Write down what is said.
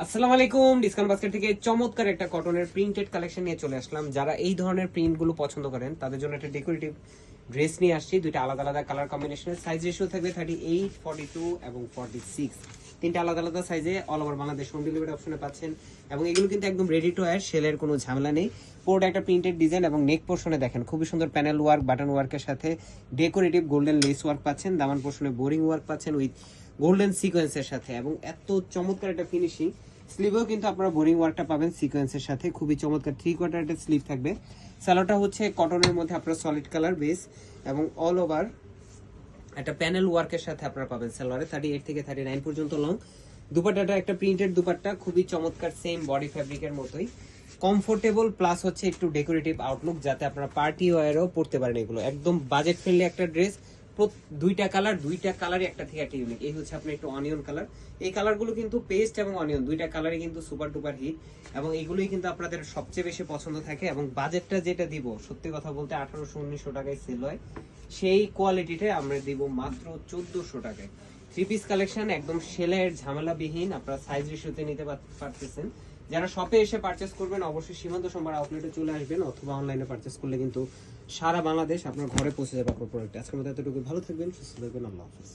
আসসালামু আলাইকুম। Discount basket থেকে চমৎকার একটা কটনের প্রিন্টেড কালেকশন নিয়ে চলে আসলাম। যারা এই ধরনের প্রিন্ট গুলো পছন্দ করেন তাদের জন্য একটা ডেকোরেটিভ ড্রেস নিয়ে আসছি। দুইটা আলাদা আলাদা কালার কম্বিনেশনের সাইজ রেশিও থাকবে 38, 42 এবং 46। তিনটা আলাদা আলাদা সাইজে all over Bangladesh home delivery অপশনে পাচ্ছেন এবং এগুলো কিন্তু একদম রেডি টু ওয়্যার, সেলের কোনো ঝামেলা নেই। পুরোটা একটা প্রিন্টেড ডিজাইন এবং নেক পোর্শনে দেখেন খুবই সুন্দর প্যানেল ওয়ার্ক, বাটন ওয়ার্কের সাথে ডেকোরেটিভ গোল্ডেন লেস ওয়ার্ক পাচ্ছেন। দামান পোর্শনে বোরিং ওয়ার্ক পাচ্ছেন উইথ গোল্ডেন সিকোয়েন্সের সাথে এবং এত চমৎকার একটা ফিনিশিং। স্লিভেও কিন্তু আপনারা বোরিং ওয়ার্কটা পাবেন সিকোয়েন্সের সাথে, খুবই চমৎকার 3/4 একটা স্লিভ থাকবে। সালোয়ারটা হচ্ছে কটনের মধ্যে আপনারা সলিড কালার বেস এবং অল ওভার একটা প্যানেল ওয়ার্কের সাথে আপনারা পাবেন সালোয়ারে 38 থেকে 39 পর্যন্ত লং। দুপাট্টাটা একটা প্রিন্টেড দুপাট্টা, খুবই চমৎকার সেম বডি ফ্যাব্রিকের মতোই কমফোর্টেবল, প্লাস হচ্ছে একটু ডেকোরেটিভ আউটলুক, যাতে আপনারা পার্টি ওয়্যারও পড়তে পারেন। এগুলো একদম বাজেট ফ্রেন্ডলি একটা ড্রেস। দুইটা কালারই একটা থেকে একটা ইউনিক। এই হচ্ছে আপনার একটু অনিয়ন কালার। এই কালারগুলো কিন্তু পেস্ট এবং অনিয়ন দুইটা কালারই কিন্তু সুপার ডুপার হিট এবং এগুলোই কিন্তু আপনাদের সবচেয়ে বেশি পছন্দ থাকে। এবং বাজেটটা যেটা দিব, সত্যি কথা বলতে 1800-1900 টাকায় সেল হয়, সেই কোয়ালিটিতে আমরা দিব মাত্র 1400 টাকায়। থ্রি পিস কালেকশন একদম সেলের ঝামেলাবিহীন, আপনারা সাইজ রেশিওতে নিতে পারতেছেন। যারা শপে এসে পারচেস করবেন অবশ্যই সীমান্ত সম্ভার আউটলেটে চলে আসবেন, অথবা অনলাইনে পারচেস করলে কিন্তু সারা বাংলাদেশ আপনার ঘরে পৌঁছে যাবে আপনার প্রোডাক্ট। আজকের মতো এতটুকু, ভালো থাকবেন, সুস্থ থাকবেন, আল্লাহ হাফেজ।